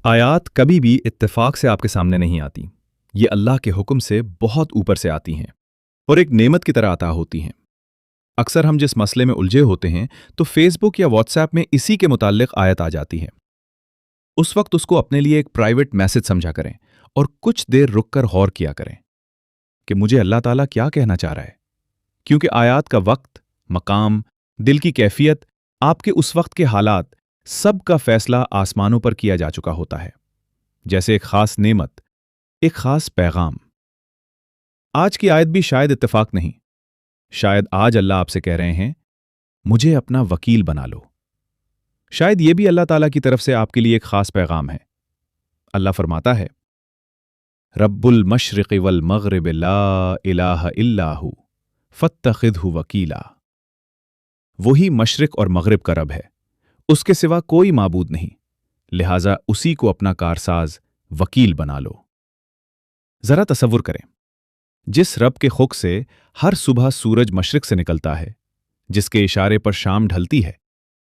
आयात कभी भी इत्तेफाक से आपके सामने नहीं आती। ये अल्लाह के हुक्म से बहुत ऊपर से आती हैं और एक नेमत की तरह अता होती हैं। अक्सर हम जिस मसले में उलझे होते हैं तो फेसबुक या व्हाट्सएप में इसी के मुताल्लिक आयत आ जाती है। उस वक्त उसको अपने लिए एक प्राइवेट मैसेज समझा करें और कुछ देर रुक कर गौर किया करें कि मुझे अल्लाह ताला क्या कहना चाह रहा है। क्योंकि आयात का वक्त, मकाम, दिल की कैफियत, आपके उस वक्त के हालात, सब का फैसला आसमानों पर किया जा चुका होता है। जैसे एक खास नेमत, एक खास पैगाम। आज की आयत भी शायद इत्तेफाक नहीं। शायद आज अल्लाह आपसे कह रहे हैं, मुझे अपना वकील बना लो। शायद यह भी अल्लाह ताला की तरफ से आपके लिए एक खास पैगाम है। अल्लाह फरमाता है, रब्बुल मशरिक़ वल मग़रिब ला इलाहा इल्ला हु फत्तखिज़हु वकीला। वही मशरिक़ और मग़रिब का रब है, उसके सिवा कोई माबूद नहीं, लिहाजा उसी को अपना कारसाज, वकील बना लो। जरा तसव्वुर करें, जिस रब के खुक से हर सुबह सूरज मशरिक से निकलता है, जिसके इशारे पर शाम ढलती है,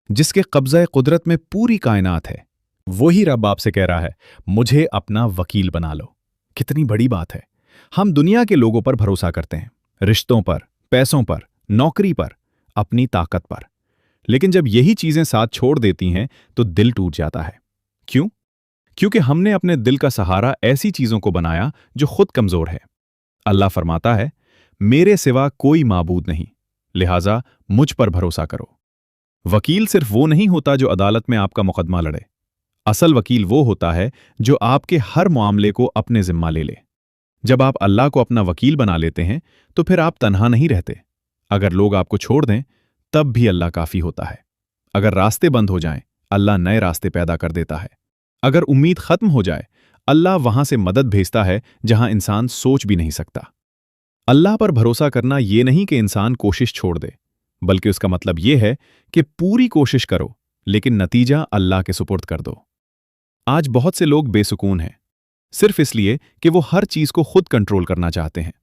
जिसके कब्ज़े कुदरत में पूरी कायनात है, वही रब आपसे कह रहा है, मुझे अपना वकील बना लो। कितनी बड़ी बात है। हम दुनिया के लोगों पर भरोसा करते हैं, रिश्तों पर, पैसों पर, नौकरी पर, अपनी ताकत पर। लेकिन जब यही चीजें साथ छोड़ देती हैं तो दिल टूट जाता है। क्यों? क्योंकि हमने अपने दिल का सहारा ऐसी चीजों को बनाया जो खुद कमजोर है। अल्लाह फरमाता है, मेरे सिवा कोई माबूद नहीं, लिहाजा मुझ पर भरोसा करो। वकील सिर्फ वो नहीं होता जो अदालत में आपका मुकदमा लड़े। असल वकील वो होता है जो आपके हर मामले को अपने जिम्मा ले ले। जब आप अल्लाह को अपना वकील बना लेते हैं तो फिर आप तन्हा नहीं रहते। अगर लोग आपको छोड़ दें तब भी अल्लाह काफी होता है। अगर रास्ते बंद हो जाएं, अल्लाह नए रास्ते पैदा कर देता है। अगर उम्मीद खत्म हो जाए, अल्लाह वहां से मदद भेजता है जहां इंसान सोच भी नहीं सकता। अल्लाह पर भरोसा करना ये नहीं कि इंसान कोशिश छोड़ दे, बल्कि उसका मतलब ये है कि पूरी कोशिश करो लेकिन नतीजा अल्लाह के सुपुर्द कर दो। आज बहुत से लोग बेसुकून हैं, सिर्फ इसलिए कि वो हर चीज को खुद कंट्रोल करना चाहते हैं।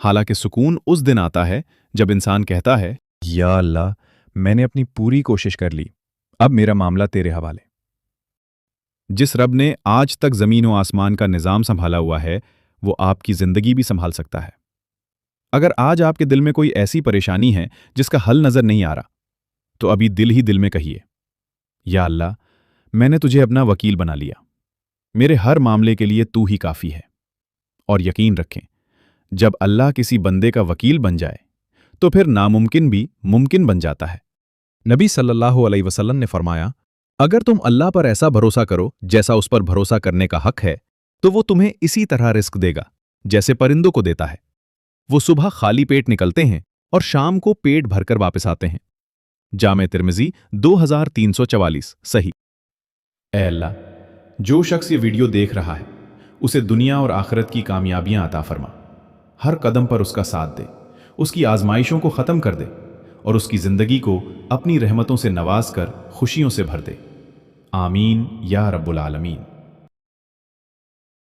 हालांकि सुकून उस दिन आता है जब इंसान कहता है, या अल्लाह, मैंने अपनी पूरी कोशिश कर ली, अब मेरा मामला तेरे हवाले। जिस रब ने आज तक जमीन और आसमान का निजाम संभाला हुआ है, वो आपकी जिंदगी भी संभाल सकता है। अगर आज आपके दिल में कोई ऐसी परेशानी है जिसका हल नजर नहीं आ रहा, तो अभी दिल ही दिल में कहिए, या अल्लाह, मैंने तुझे अपना वकील बना लिया। मेरे हर मामले के लिए तू ही काफी है। और यकीन रखें, जब अल्लाह किसी बंदे का वकील बन जाए तो फिर नामुमकिन भी मुमकिन बन जाता है। नबी सल्लल्लाहु अलैहि वसल्लम ने फरमाया, अगर तुम अल्लाह पर ऐसा भरोसा करो जैसा उस पर भरोसा करने का हक है, तो वो तुम्हें इसी तरह रिस्क देगा जैसे परिंदों को देता है। वो सुबह खाली पेट निकलते हैं और शाम को पेट भरकर वापस आते हैं। जामे तिर्मिज़ी 2344 सही। ऐ अल्लाह, जो शख्स ये वीडियो देख रहा है उसे दुनिया और आखिरत की कामयाबियां अता फरमा। हर कदम पर उसका साथ दे, उसकी आजमाइशों को ख़त्म कर दे और उसकी ज़िंदगी को अपनी रहमतों से नवाज कर खुशियों से भर दे। आमीन या रब्बुल आलमीन।